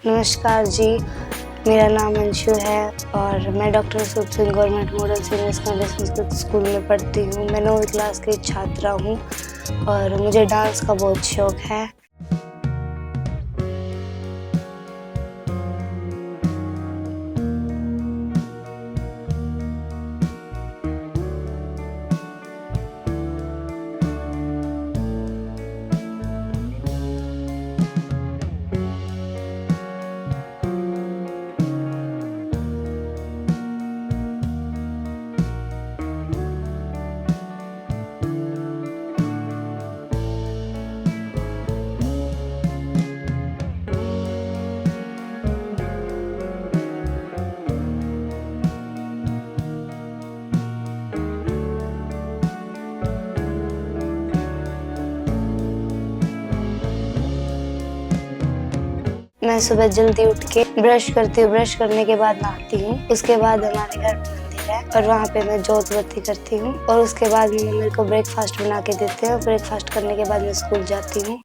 नमस्कार जी, मेरा नाम अंशु है और मैं doctor soup Singh government model senior secondary Sanskrit school में पढ़ती हूँ। मैं 9वीं क्लास की छात्रा हूँ और मुझे डांस का बहुत शौक है। मैं सुबह जल्दी उठ के ब्रश करती हूँ, ब्रश करने के बाद नहाती हूँ। उसके बाद हमारे घर में मंदिर है और वहाँ पे मैं जोत बत्ती करती हूँ और उसके बाद मेरे को ब्रेकफास्ट बना के देते हैं। ब्रेकफास्ट करने के बाद मैं स्कूल जाती हूँ।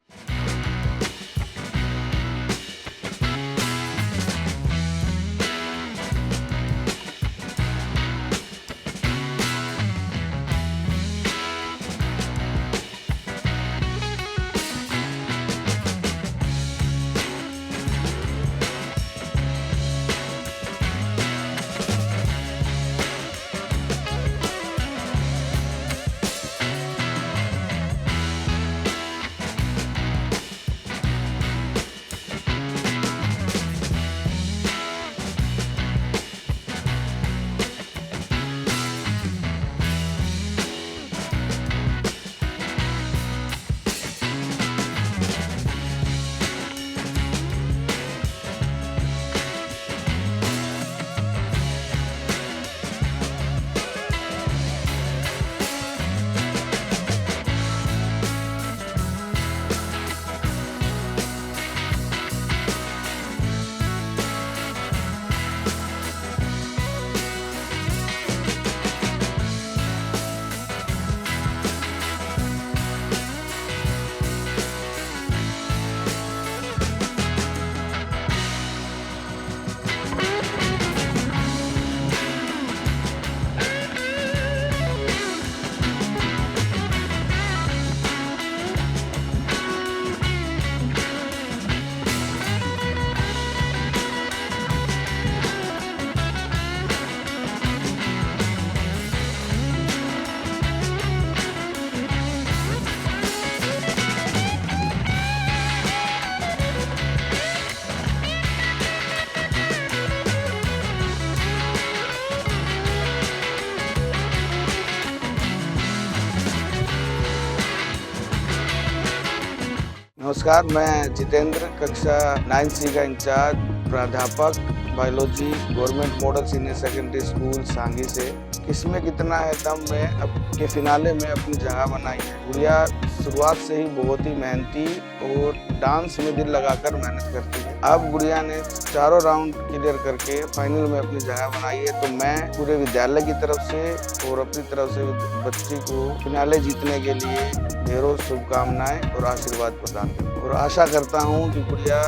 नमस्कार, मैं जितेंद्र कक्षा 9C का इंचार्ज प्राध्यापक biology government model senior secondary school सांगी से। किसमें कितना है दम में अब के फिनाले में अपनी जगह बनाई है। गुड़िया शुरुआत से ही बहुत ही मेहनती और डांस में दिल लगाकर मेहनत करती है। अब गुड़िया ने चारों राउंड क्लियर करके फाइनल में अपनी जगह बनाई है। तो मैं पूरे विद्यालय की तरफ से और अपनी तरफ से बच्ची को फिनाले जीतने के लिए ढेरों शुभकामनाएं और आशीर्वाद प्रदान करूं और आशा करता हूं कि गुड़िया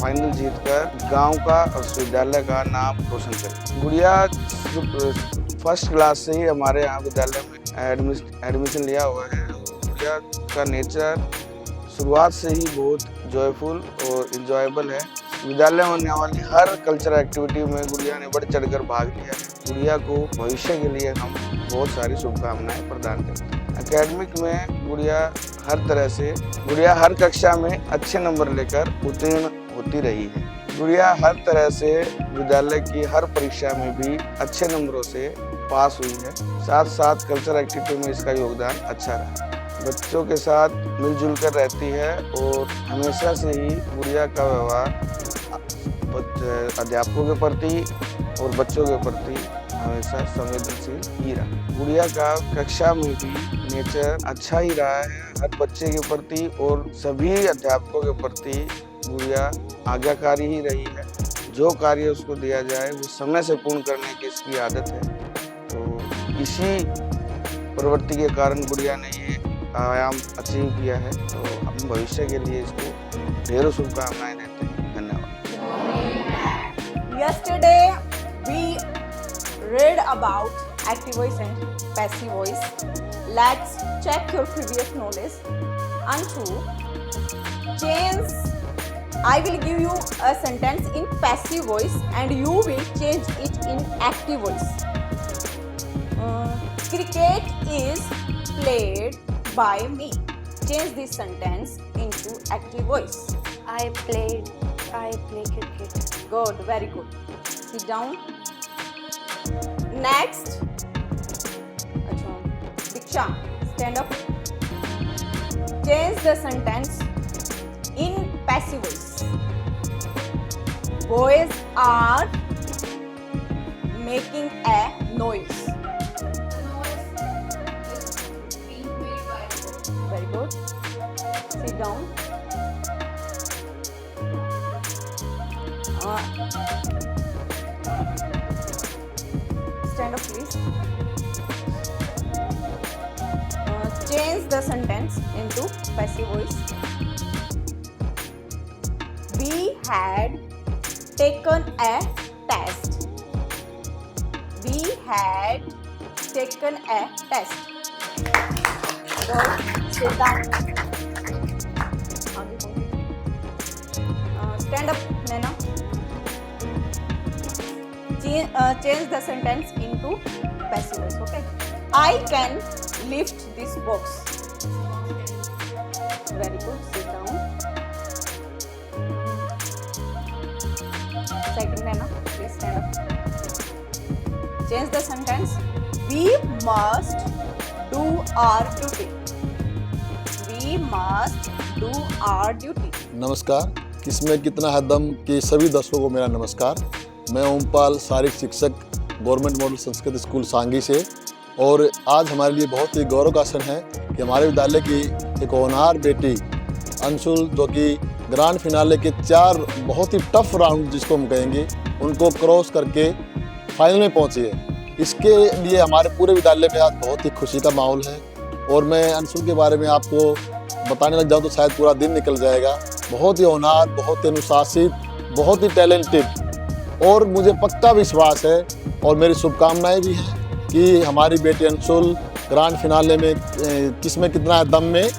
फाइनल जीतकर गांव का और विद्यालय का नाम रोशन करे। गुड़िया फर्स्ट क्लास से ही हमारे यहाँ विद्यालय में एडमिशन लिया हुआ है। गुड़िया का नेचर शुरुआत से ही बहुत जॉयफुल और इंजॉयबल है। विद्यालय में होने वाली हर कल्चरल एक्टिविटी में गुड़िया ने बढ़ चढ़कर भाग लिया है। गुड़िया को भविष्य के लिए हम बहुत सारी शुभकामनाएं प्रदान करते हैं। एकेडमिक में गुड़िया हर कक्षा में अच्छे नंबर लेकर उत्तीर्ण होती रही है। गुड़िया हर तरह से विद्यालय की हर परीक्षा में भी अच्छे नंबरों से पास हुई है। साथ साथ कल्चरल एक्टिविटी में इसका योगदान अच्छा रहा। बच्चों के साथ मिलजुल कर रहती है और हमेशा से ही गुड़िया का व्यवहार अध्यापकों के प्रति और बच्चों के प्रति हमेशा संवेदनशील ही रहा। गुड़िया का कक्षा में भी नेचर अच्छा ही रहा है हर बच्चे के प्रति और सभी अध्यापकों के प्रति गुड़िया आज्ञाकारी ही रही है। जो कार्य उसको दिया जाए वो समय से पूर्ण करने की इसकी आदत है। तो इसी प्रवृत्ति के कारण गुड़िया ने ये आयाम अचीव किया है। तो हम भविष्य के लिए इसको ढेरों शुभकामनाएं देते हैं। धन्यवाद। Yesterday we read about active voice and passive voice. Let's check your previous knowledge. Anshu, I will give you a sentence in passive voice and you will change it in active voice. Cricket is played by me. Change this sentence into active voice. I play cricket. Good, very good. Sit down. Next. Diksha, stand up. Change the sentence in passive voice. Boys are making a noise. Very good. Sit down. Stand up, please. Change the sentence into passive voice. We had taken a test. We had taken a test. Good. Sit down. Stand up, Naina. Change the sentence into passive voice. Okay. I can lift this box. Very good. Sit down. Second, Naina, please stand up. Change the sentence. We must do our duty. We must do our duty. नमस्कार, किसमें कितना है दम के सभी दर्शकों को मेरा नमस्कार। मैं ओमपाल, शारीरिक शिक्षक, गवर्नमेंट मॉडल संस्कृत स्कूल सांगी से। और आज हमारे लिए बहुत ही गौरव का क्षण है कि हमारे विद्यालय की एक होनहार बेटी अंशुल, जो कि ग्रैंड फिनाले के 4 बहुत ही टफ राउंड जिसको हम कहेंगे, उनको क्रॉस करके फाइनल में पहुंची है। इसके लिए हमारे पूरे विद्यालय में आज बहुत ही खुशी का माहौल है। और मैं अंशुल के बारे में आपको बताने लग जाऊँ तो शायद पूरा दिन निकल जाएगा। बहुत ही होनहार, बहुत ही अनुशासित, बहुत ही टैलेंटेड, और मुझे पक्का विश्वास है और मेरी शुभकामनाएं भी हैं कि हमारी बेटी अंशुल ग्रैंड फिनाले में किसमें कितना है दम में,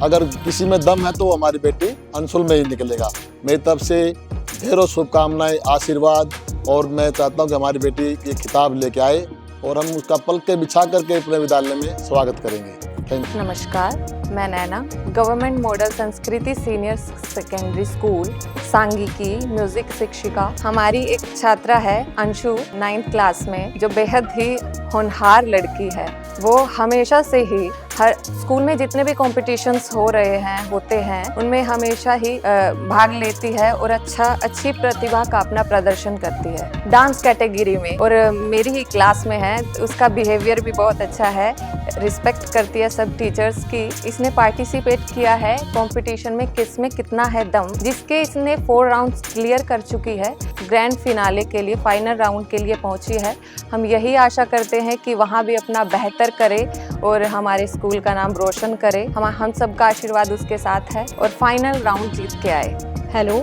अगर किसी में दम है तो हमारी बेटी अंशुल में ही निकलेगा। मेरी तरफ से ढेरों शुभकामनाएं, आशीर्वाद, और मैं चाहता हूं कि हमारी बेटी ये खिताब लेके आए और हम उसका पलके बिछा करके अपने विद्यालय में स्वागत करेंगे। Thank you. नमस्कार, मैं नैना, गवर्नमेंट मॉडल संस्कृति सीनियर सेकेंडरी स्कूल सांगी की म्यूजिक शिक्षिका। हमारी एक छात्रा है अंशु 9th क्लास में, जो बेहद ही होनहार लड़की है। वो हमेशा से ही हर स्कूल में जितने भी कॉम्पिटिशन्स होते हैं उनमें हमेशा ही भाग लेती है और अच्छी प्रतिभा का अपना प्रदर्शन करती है डांस कैटेगरी में। और मेरी ही क्लास में है, उसका बिहेवियर भी बहुत अच्छा है, रिस्पेक्ट करती है सब टीचर्स की। इसने पार्टिसिपेट किया है कंपटीशन में किसमें कितना है दम, जिसके इसने 4 राउंड्स क्लियर कर चुकी है। ग्रैंड फिनाले के लिए, फाइनल राउंड के लिए पहुंची है। हम यही आशा करते हैं कि वहां भी अपना बेहतर करे और हमारे स्कूल का नाम रोशन करे। हम सबका आशीर्वाद उसके साथ है और फाइनल राउंड जीत के आए। हेलो,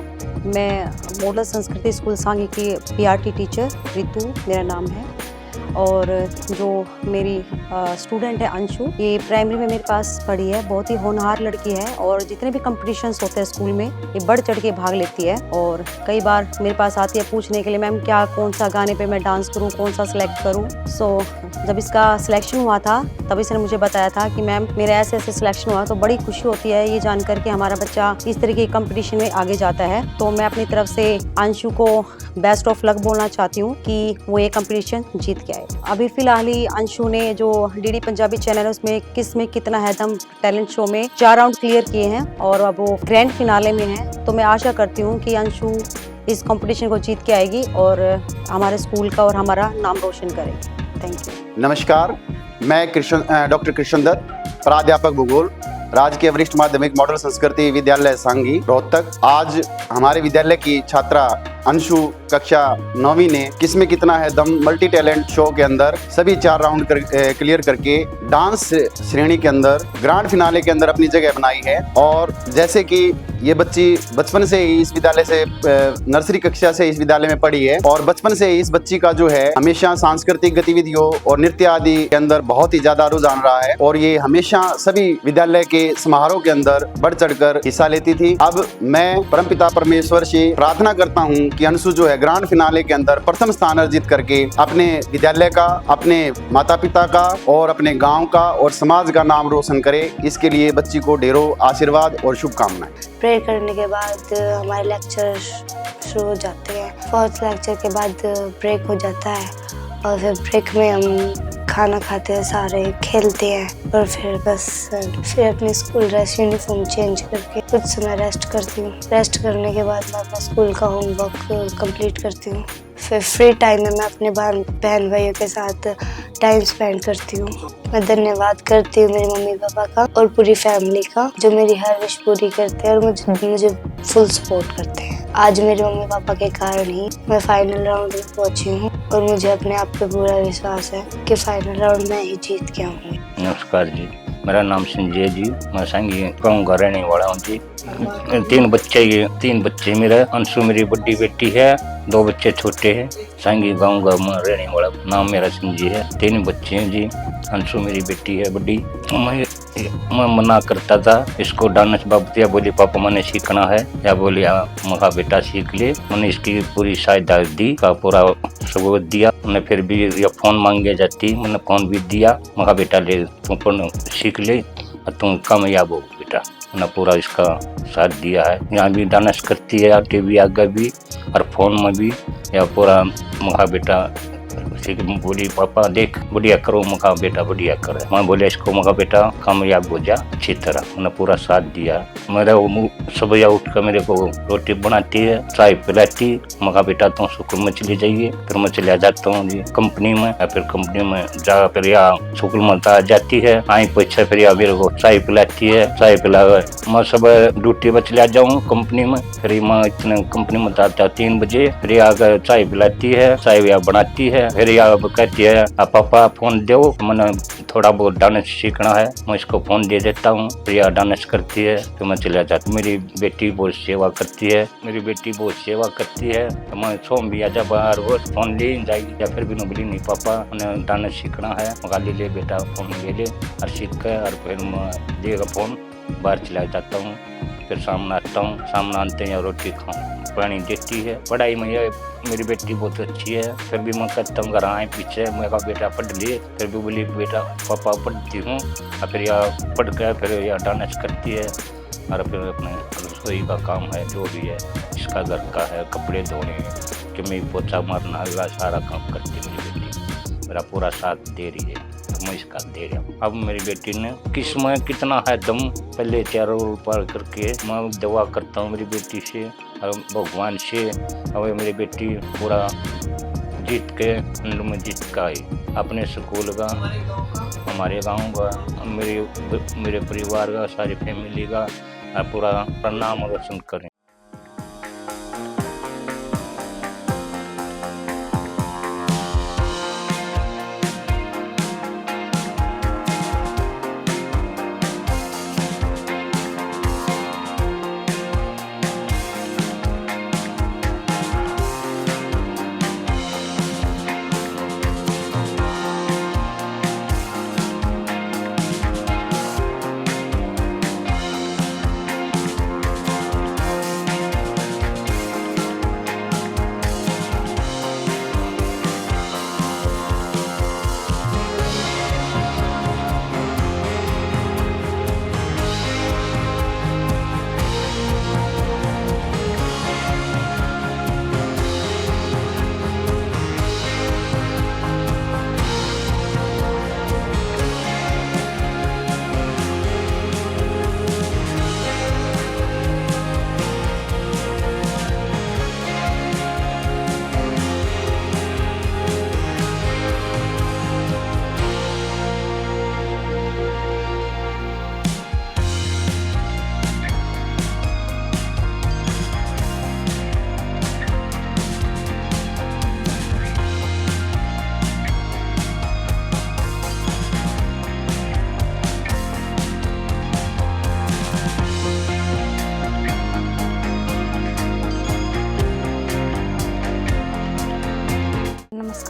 मैं मॉडल संस्कृति स्कूल सांगी की पीआरटी टीचर रितु मेरा नाम है। और जो मेरी स्टूडेंट है अंशु, ये प्राइमरी में मेरे पास पढ़ी है। बहुत ही होनहार लड़की है और जितने भी कंपटीशंस होते हैं स्कूल में ये बढ़ चढ़ के भाग लेती है। और कई बार मेरे पास आती है पूछने के लिए, मैम क्या कौन सा गाने पे मैं डांस करूँ, कौन सा सिलेक्ट करूँ। जब इसका सिलेक्शन हुआ था तब इसने मुझे बताया था कि मैम मेरा ऐसे ऐसे सिलेक्शन हुआ। तो बड़ी खुशी होती है ये जानकर कि हमारा बच्चा इस तरीके के कंपटीशन में आगे जाता है। तो मैं अपनी तरफ से अंशु को बेस्ट ऑफ लक बोलना चाहती हूँ कि वो ये कंपटीशन जीत के आए। अभी फिलहाल ही अंशु ने जो डीडी पंजाबी चैनल है उसमें किसमें कितना है दम टैलेंट शो में 4 राउंड क्लियर किए हैं और अब वो ग्रैंड फिनाले में है। तो मैं आशा करती हूँ कि अंशु इस कंपटीशन को जीत के आएगी और हमारे स्कूल का और हमारा नाम रोशन करेगी। Thank you. नमस्कार, मैं डॉक्टर कृष्ण दत्त, प्राध्यापक भूगोल, राजकीय वरिष्ठ माध्यमिक मॉडल संस्कृति विद्यालय सांगी रोहतक। आज हमारे विद्यालय की छात्रा अंशु कक्षा 9वीं ने किसमें कितना है दम मल्टी टैलेंट शो के अंदर सभी 4 राउंड क्लियर करके डांस श्रेणी के अंदर ग्रैंड फिनाले के अंदर अपनी जगह बनाई है। और जैसे कि ये बच्ची बचपन से ही इस विद्यालय से नर्सरी कक्षा से इस विद्यालय में पढ़ी है और बचपन से ही इस बच्ची का जो है हमेशा सांस्कृतिक गतिविधियों और नृत्य आदि के अंदर बहुत ही ज्यादा रुझान रहा है और ये हमेशा सभी विद्यालय के समारोह के अंदर बढ़ चढ़कर हिस्सा लेती थी। अब मैं परमपिता परमेश्वर से प्रार्थना करता हूँ कि अंशु जो है ग्रांड फिनाले के अंदर प्रथम स्थान अर्जित करके अपने विद्यालय का, अपने माता पिता का और अपने गाँव का और समाज का नाम रोशन करे। इसके लिए बच्ची को ढेरों आशीर्वाद और शुभकामनाएं। प्रे करने के बाद हमारे लेक्चर शुरू हो जाते हैं। फोर्थ लेक्चर के बाद ब्रेक हो जाता है और फिर ब्रेक में हम खाना खाते हैं, सारे खेलते हैं और फिर बस फिर अपनी स्कूल ड्रेस यूनिफॉर्म चेंज करके कुछ समय रेस्ट करती हूँ। रेस्ट करने के बाद मैं अपना स्कूल का होमवर्क कंप्लीट करती हूँ। फिर फ्री टाइम में मैं अपने बहन भाइयों के साथ टाइम स्पेंड करती हूँ। मैं धन्यवाद करती हूँ मेरे मम्मी पापा का और पूरी फैमिली का जो मेरी हर विश पूरी करते हैं और मुझे फुल सपोर्ट करते हैं। आज मेरे मम्मी पापा के कारण ही मैं फाइनल राउंड में पहुंची हूँ और मुझे अपने आप पे पूरा विश्वास है कि फाइनल राउंड में ही जीत के आऊंगी। नमस्कार जी, मेरा नाम संजय जी, मैं सांगी गाँव का रहने वाला हूँ जी। तीन बच्चे मेरे। अंशु मेरी बड़ी बेटी है, 2 बच्चे छोटे हैं। सांगी गाँव का मैं रहने वाला, नाम मेरा संजय है। 3 बच्चे हैं जी। अंशु मेरी बेटी है बड़ी। मैं मना करता था इसको डांस बाबत, या बोली पापा मैंने सीखना है, या बोली मका बेटा सीख ले। मैंने इसकी पूरी सहायता दी, का पूरा सबूत दिया। मैंने फिर भी या फोन मांगे जाती, मैंने फोन भी दिया। मका बेटा ले तुम सीख ले और तुम कामयाब हो बेटा। मैंने पूरा इसका साथ दिया है। यहाँ भी डांस करती है, टीवी आगे भी और फोन में भी, या पूरा मका बेटा बोली पापा देख बढ़िया करो, मका बेटा बढ़िया करे। मैं बोले इसको मका बेटा कामयाब हो जा अच्छी तरह। मैंने पूरा साथ दिया। मेरा वो सुबह उठ कर मेरे को रोटी बनाती है, चाय पिलाती। मका बेटा तुम स्कूल में चली जाइए। फिर मैं चले जाता हूँ जी कंपनी में, या फिर कंपनी में जा फिर यहाँ स्कूल में जाती है। आई पीछे फिर या मेरे को चाय पिलाती है। चाय पिला मैं सुबह ड्यूटी पर चला जाऊँ कंपनी में। फिर मैं इतने कंपनी में जाता 3 बजे। फिर आकर चाय पिलाती है, चाय या बनाती है। फिर या कहती है पापा फोन दो, मैंने थोड़ा बहुत डांस सीखना है। मैं इसको फोन दे देता हूँ। फिर या डांस करती है तो मैं चला जाता हूँ। मेरी बेटी बहुत सेवा करती है। तो मैं सोम भी आजा बाहर वो फोन ले जाएगी, या फिर भी बोली नहीं पापा मैंने डांस सीखना है। मगाली ले बेटा फोन ले ले और सीख कर, और फिर मैं देगा फोन बाहर चला जाता हूँ। फिर सामने आता हूँ, सामने आते हैं रोटी खाऊँ, पानी देती है। पढ़ाई में मेरी बेटी बहुत अच्छी है। फिर भी मैं कहता हूँ घर आए पीछे, मेरा बेटा पढ़ लिए। फिर भी बोली बेटा पापा पढ़ती हूँ। और फिर या पढ़ कर फिर या डांस करती है। और फिर अपने रसोई का काम है जो भी है, इसका घर का है, कपड़े धोने कि मैं पोछा मारना, अगला सारा काम करती है मेरी बेटी। मेरा पूरा साथ दे रही है, तो मैं इसका दे रहा हूँ। अब मेरी बेटी ने किसमें कितना है दम, पहले 4 रोल पार करके मैं दुआ करता हूँ मेरी बेटी से और भगवान से। अब मेरी बेटी पूरा जीत के में जीत का है, अपने स्कूल का, हमारे गांव का, मेरे परिवार का, सारी फैमिली का पूरा नाम रोशन करें।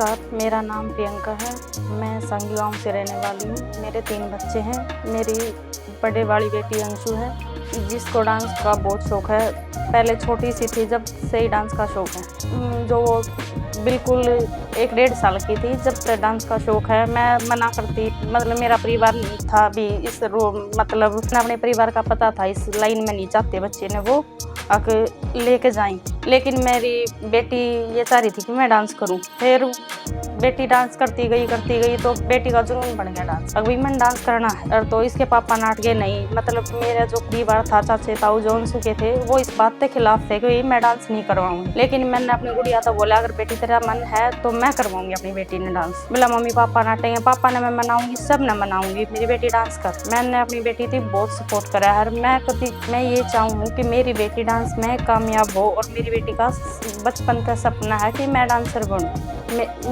नमस्कार, मेरा नाम प्रियंका है। मैं सांगी गांव से रहने वाली हूँ। मेरे 3 बच्चे हैं। मेरी बड़े वाली बेटी अंशु है, जिसको डांस का बहुत शौक है। पहले छोटी सी थी जब से ही डांस का शौक है। जो वो बिल्कुल 1-1.5 साल की थी जब से डांस का शौक है। मैं मना करती, मतलब मेरा परिवार नहीं था भी इस मतलब अपने परिवार का पता था इस लाइन में नहीं चाहते बच्चे ने वो आके लेके जाएं। लेकिन मेरी बेटी ये चाह रही थी कि मैं डांस करूं। फिर बेटी डांस करती गई तो बेटी का जुनून बन गया डांस। अभी मैंने डांस करना है। और तो इसके पापा नाट गए नहीं, मतलब मेरा जो परिवार था, चाचे ताऊ जो अंशु के थे, वो इस बात के खिलाफ थे कि मैं डांस नहीं करवाऊंगी। लेकिन मैंने अपनी गुड़िया तो बोला अगर बेटी तेरा मन है तो मैं करवाऊंगी अपनी बेटी ने डांस। बोला मम्मी पापा नाटेंगे, पापा ने मैं मनाऊंगी, सब ने मनाऊंगी, मेरी बेटी डांस कर। मैंने अपनी बेटी थी बहुत सपोर्ट करा है। मैं ये चाहूँ कि मेरी बेटी डांस में कामयाब हो और मेरी बेटी का बचपन का सपना है कि मैं डांसर बनूं।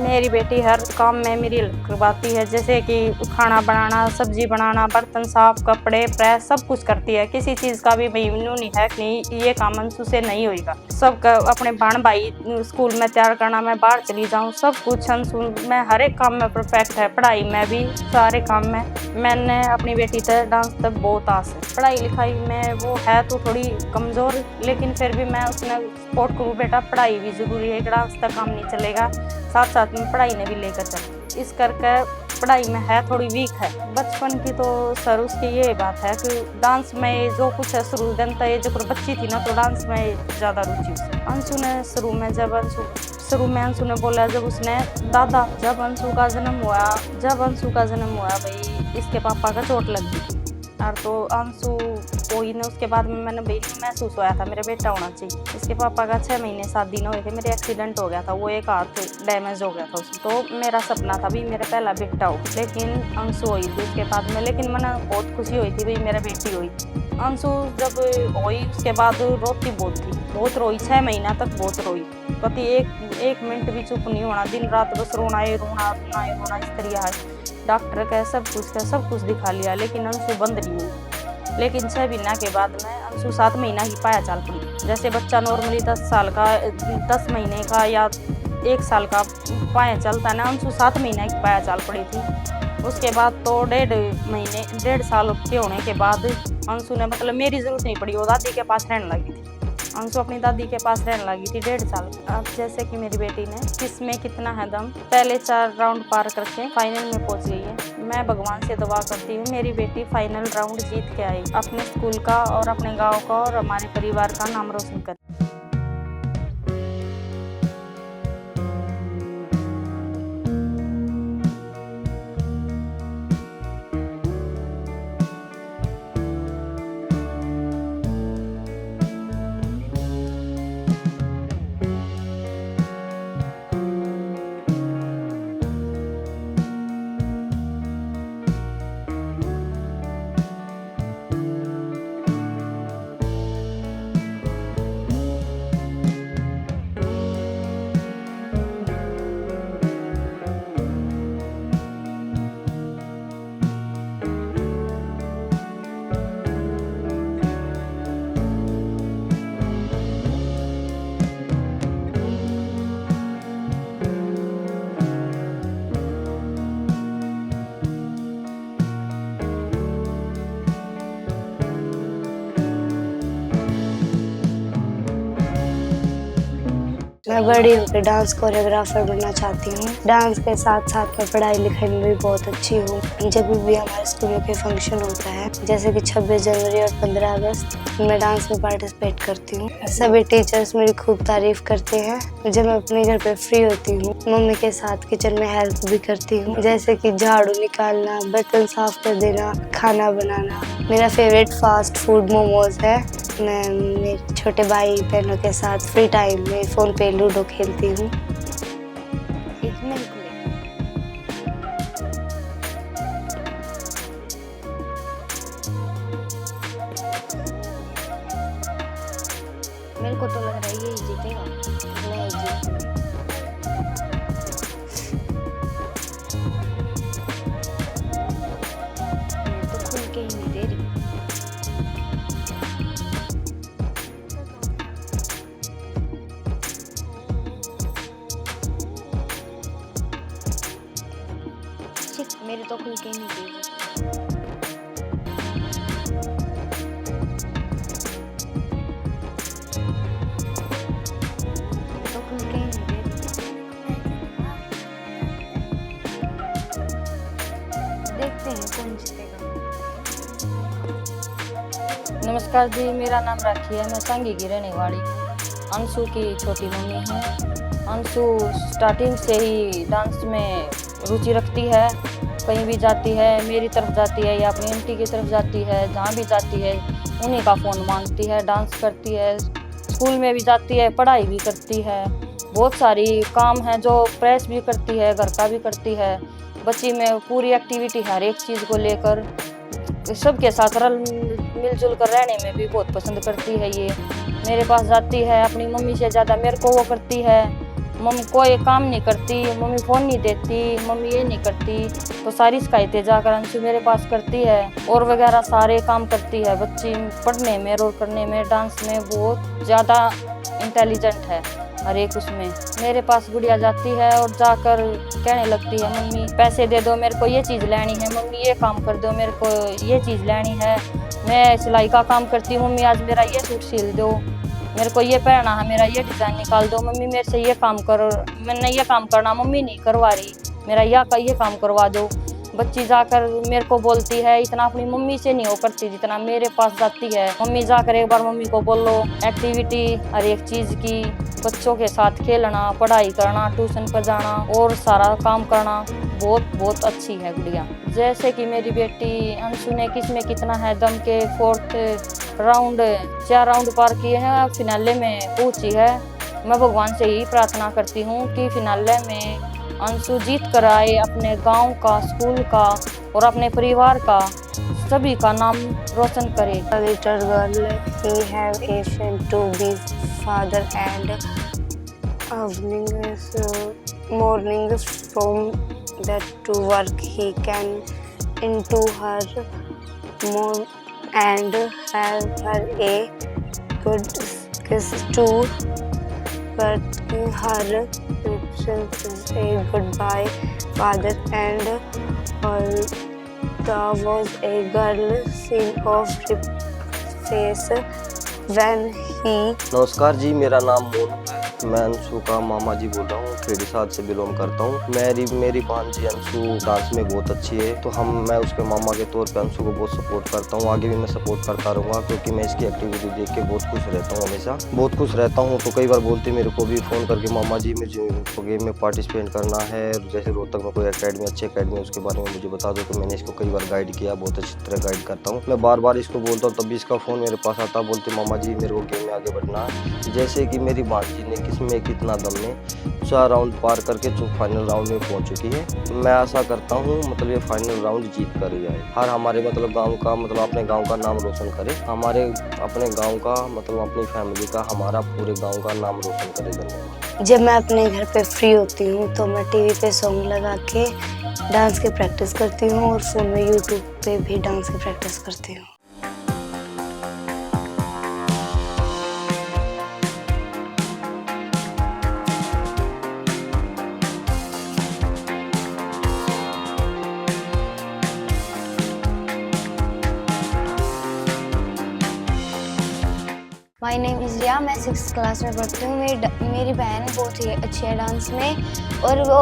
मेरी बेटी हर काम में मेरी हेल्प करवाती है, जैसे कि खाना बनाना, सब्जी बनाना, बर्तन साफ, कपड़े प्रेस, सब कुछ करती है। किसी चीज़ का भी मेनू नहीं है कि नहीं ये काम अंशु से नहीं होगा। सब अपने बहन भाई स्कूल में तैयार करना, मैं बाहर चली जाऊँ, सब कुछ अंशु में हर एक काम में परफेक्ट है। पढ़ाई में भी, सारे काम में। मैंने अपनी बेटी से डांस तक बहुत आस है। पढ़ाई लिखाई में वो है तो थोड़ी कमज़ोर, लेकिन फिर भी मैं उसने सपोर्ट करूँ, बेटा पढ़ाई भी ज़रूरी है, डांस तक काम नहीं चलेगा, साथ साथ में पढ़ाई ने भी लेकर चल। इस करके पढ़ाई में है थोड़ी वीक है। बचपन की तो सर उसकी ये बात है कि डांस में जो कुछ है शुरू जनता ये जो बच्ची थी ना, तो डांस में ज़्यादा रुचि उसे। अंशु ने शुरू में अंशु ने बोला जब अंशु का जन्म हुआ भाई इसके पापा का चोट लग गई थी। और तो अंशु कोई ने उसके बाद में मैंने भाई महसूस होया था मेरा बेटा होना चाहिए। इसके पापा का 6 महीने 7 दिन हुए थे, मेरे एक्सीडेंट हो गया था, वो एक हाथ डैमेज हो गया था उसमें। तो मेरा सपना था भी मेरा पहला बेटा हो, लेकिन अंशु हुई थी उसके बाद में। लेकिन मैंने बहुत खुशी हुई थी भाई मेरा बेटी हुई। अंशु जब हुई उसके बाद रोती बहुत रोई, 6 महीना तक बहुत रोई। कभी एक मिनट भी चुप नहीं होना, दिन रात बस रोना इस तरह है। डॉक्टर का सब कुछ दिखा लिया, लेकिन अंशु बंद नहीं हुई। लेकिन 6 महीना के बाद में अंशु 7 महीना की पाया चाल पड़ी। जैसे बच्चा नॉर्मली 10 महीने का या 1 साल का पाया चलता ना, अंशु 7 महीने की पाया चाल पड़ी थी। उसके बाद तो 1.5 साल के होने के बाद अंशु ने, मतलब मेरी जरूरत नहीं पड़ी, वो दादी के पास रहने लगी थी। अंशु अपनी दादी के पास रहने लगी थी 1.5 साल। अब जैसे कि मेरी बेटी ने किसमें कितना है दम, पहले 4 राउंड पार करके फाइनल में पहुंच गई है। मैं भगवान से दुआ करती हूँ मेरी बेटी फाइनल राउंड जीत के आए, अपने स्कूल का और अपने गांव का और हमारे परिवार का नाम रोशन करे। मैं बड़ी होकर डांस कोरियोग्राफर बनना चाहती हूँ। डांस के साथ साथ मैं पढ़ाई लिखाई में भी बहुत अच्छी हूँ। जब भी हमारे स्कूल में कोई फंक्शन होता है, जैसे कि 26 जनवरी और 15 अगस्त, मैं डांस में पार्टिसिपेट करती हूँ। सभी टीचर्स मेरी खूब तारीफ करते हैं। जब मैं अपने घर पे फ्री होती हूँ, मम्मी के साथ किचन में हेल्प भी करती हूँ, जैसे कि झाड़ू निकालना, बर्तन साफ कर देना, खाना बनाना। मेरा फेवरेट फास्ट फूड मोमोज है। मैं मेरे छोटे भाई बहनों के साथ फ्री टाइम में फ़ोन पे लूडो खेलती हूँ। मेरे को तो लग रहा है यही जीतेगा। नहीं जीतेगा। मैं तो खुल के ही नहीं दे रही। मेरे तो खुल के नहीं गई। तो खुल के ही नहीं गई। देखते हैं कौन जीतेगा। नमस्कार जी, मेरा नाम राखी है। मैं सांगी की रहने वाली हूँ। अंशु की छोटी मम्मी हूँ। अंशु स्टार्टिंग से ही डांस में रुचि रखती है। कहीं भी जाती है, मेरी तरफ जाती है या अपनी आंटी की तरफ जाती है, जहाँ भी जाती है उन्हीं का फ़ोन मांगती है। डांस करती है, स्कूल में भी जाती है, पढ़ाई भी करती है। बहुत सारी काम है जो प्रेस भी करती है, घर का भी करती है। बच्ची में पूरी एक्टिविटी हर एक चीज़ को लेकर सबके साथ मिलजुल कर रहने में भी बहुत पसंद करती है। ये मेरे पास जाती है, अपनी मम्मी से ज़्यादा मेरे को वो करती है। मम्मी कोई काम नहीं करती, मम्मी फ़ोन नहीं देती, मम्मी ये नहीं करती, तो सारी शिकायतें जाकर अंशु मेरे पास करती है। और वगैरह सारे काम करती है। बच्ची पढ़ने में, रोल करने में, डांस में बहुत ज़्यादा इंटेलिजेंट है हर एक उसमें। मेरे पास गुड़िया जाती है और जाकर कहने लगती है, मम्मी पैसे दे दो, मेरे को ये चीज़ लेनी है, मम्मी ये काम कर दो, मेरे को ये चीज़ लेनी है। मैं सिलाई का काम करती हूँ, मम्मी आज मेरा ये सूट सिल दो, मेरे को ये पहना है, मेरा ये डिज़ाइन निकाल दो, मम्मी मेरे से ये काम करो, मैंने ये काम करना, मम्मी नहीं करवा रही, मेरा ये काम करवा दो। बच्ची जाकर मेरे को बोलती है, इतना अपनी मम्मी से नहीं हो करती जितना मेरे पास जाती है। मम्मी जाकर एक बार मम्मी को बोलो, एक्टिविटी हर एक चीज़ की, बच्चों के साथ खेलना, पढ़ाई करना, ट्यूशन पर जाना और सारा काम करना बहुत अच्छी है गुड़िया। जैसे कि मेरी बेटी अंशु ने किसमें कितना है दम के 4th राउंड 4 राउंड पार किए हैं, फिनाले में पहुंची है। मैं भगवान से ही प्रार्थना करती हूँ कि फिनाले में अंशु जीत कर आए, अपने गांव का, स्कूल का और अपने परिवार का, सभी का नाम रोशन करे। A little girl, he have aim to be father and mornings from that to work he can into her mom and have her a good kiss to but her a goodbye father and all there was a girl scene of face when he नमस्कार जी, मेरा नाम मोनू है। मैं अंशु का मामा जी बोल रहा हूँ, खेड़ी साथ से बिलोंग करता हूँ। मेरी भांजी अंशु डांस में बहुत अच्छी है, तो मैं उसके मामा के तौर पे अंशु को बहुत सपोर्ट करता हूँ। आगे भी मैं सपोर्ट करता रहूँगा, क्योंकि मैं इसकी एक्टिविटी देख के बहुत खुश रहता हूँ, हमेशा बहुत खुश रहता हूँ। तो कई बार बोलती मेरे को भी फ़ोन करके, मामा जी मुझे गेम में पार्टिसिपेट करना है, जैसे रोहतक में कोई अकेडमी, अच्छी अकेडमी है, उसके बारे में मुझे बता दो। तो मैंने इसको कई बार गाइड किया, बहुत अच्छी तरह गाइड करता हूँ। मैं बार बार इसको बोलता हूँ, तब भी इसका फ़ोन मेरे पास आता, बोलती मामा जी मेरे को गेम में आगे बढ़ना है। जैसे कि मेरी भांजी ने किसमें कितना दम में 4 राउंड पार करके जो फाइनल राउंड में पहुंच चुकी है। मैं आशा करता हूं मतलब ये फाइनल राउंड जीत कर जाए, हर हमारे मतलब गांव का, मतलब अपने गांव का नाम रोशन करे, हमारे अपने गांव का, मतलब अपनी फैमिली का, हमारा पूरे गांव का नाम रोशन करे। धन्यवाद। जब मैं अपने घर पे फ्री होती हूँ तो मैं टीवी पे सॉन्ग लगा के डांस की प्रैक्टिस करती हूँ और फ़ोन में यूट्यूब पे भी डांस की प्रैक्टिस करती हूँ। माय नेम इज़ रिया, मैं 6th क्लास में पढ़ती हूँ। मेरी बहन बहुत ही अच्छी है डांस में, और वो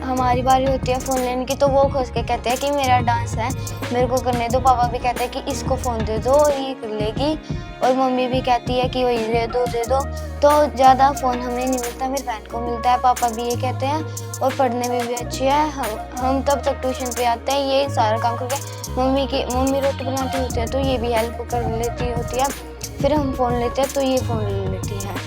हमारी बारी होती है फ़ोन लेने की तो वो खुश के कहते हैं कि मेरा डांस है, मेरे को करने दो। पापा भी कहते हैं कि इसको फ़ोन दे दो, ये कर लेगी, और मम्मी भी कहती है कि वही दे दो। तो ज़्यादा फ़ोन हमें नहीं मिलता, मेरी बहन को मिलता है। पापा भी ये कहते हैं, और पढ़ने में भी अच्छी है। हम तब तक ट्यूशन पे आते हैं, ये सारा काम करके मम्मी रोटी बनाती होती है तो ये भी हेल्प कर लेती होती है। फिर हम फ़ोन लेते हैं तो ये फ़ोन ले लेती है।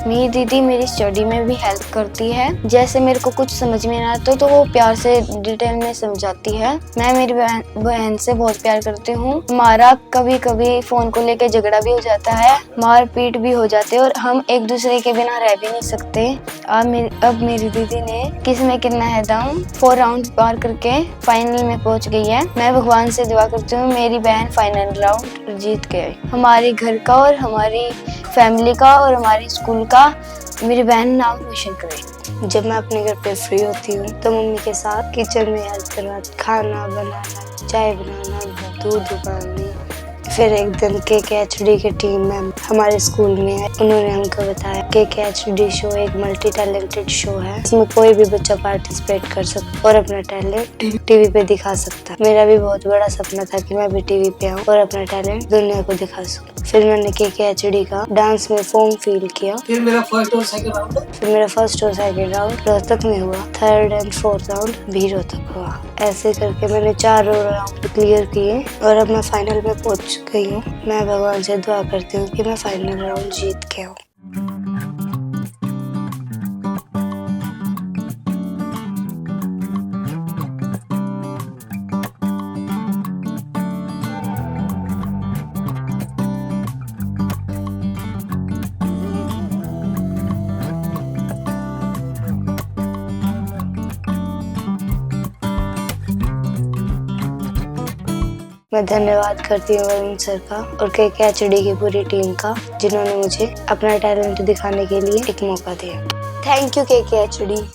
मेरी दीदी मेरी स्टडी में भी हेल्प करती है। जैसे मेरे को कुछ समझ में ना आता तो वो प्यार से डिटेल में समझाती है। मैं मेरी बहन से बहुत प्यार करती हूँ। हमारा कभी कभी फ़ोन को लेके झगड़ा भी हो जाता है, मार पीट भी हो जाते हैं, और हम एक दूसरे के बिना रह भी नहीं सकते। अब मेरी दीदी ने किसमें कितना है दम 4 राउंड पार करके फाइनल में पहुँच गई है। मैं भगवान से दुआ करती हूँ मेरी बहन फाइनल राउंड जीत के आए। हमारे घर का और हमारी फैमिली का और हमारे स्कूल का मेरी बहन नाम रोशन करे। जब मैं अपने घर पे फ्री होती हूँ तो मम्मी के साथ किचन में हेल्प करवाती, खाना बनाना, चाय बनाना, दूध उबालनी। फिर एक दिन KKHD की टीम में हमारे स्कूल में है, उन्होंने हमको बताया KKHD शो एक मल्टी टैलेंटेड शो है, इसमें कोई भी बच्चा पार्टिसिपेट कर सकता और अपना टैलेंट टीवी पे दिखा सकता है। मेरा भी बहुत बड़ा सपना था कि मैं भी टीवी पे आऊँ और अपना टैलेंट दुनिया को दिखा सकूं। फिर मैंने KKHD का डांस में फॉर्म फिल किया। फिर मेरा फर्स्ट और सेकंड राउंड रोहतक में हुआ, थर्ड एंड फोर्थ राउंड भी रोहतक हुआ। ऐसे करके मैंने 4 राउंड क्लियर किए और अब मैं फाइनल में पहुंच गई हूँ। मैं भगवान से दुआ करती हूँ कि मैं फाइनल राउंड जीत के आऊँ। मैं धन्यवाद करती हूँ वरुण सर का और KKHD की पूरी टीम का, जिन्होंने मुझे अपना टैलेंट दिखाने के लिए एक मौका दिया। Thank you KKHD।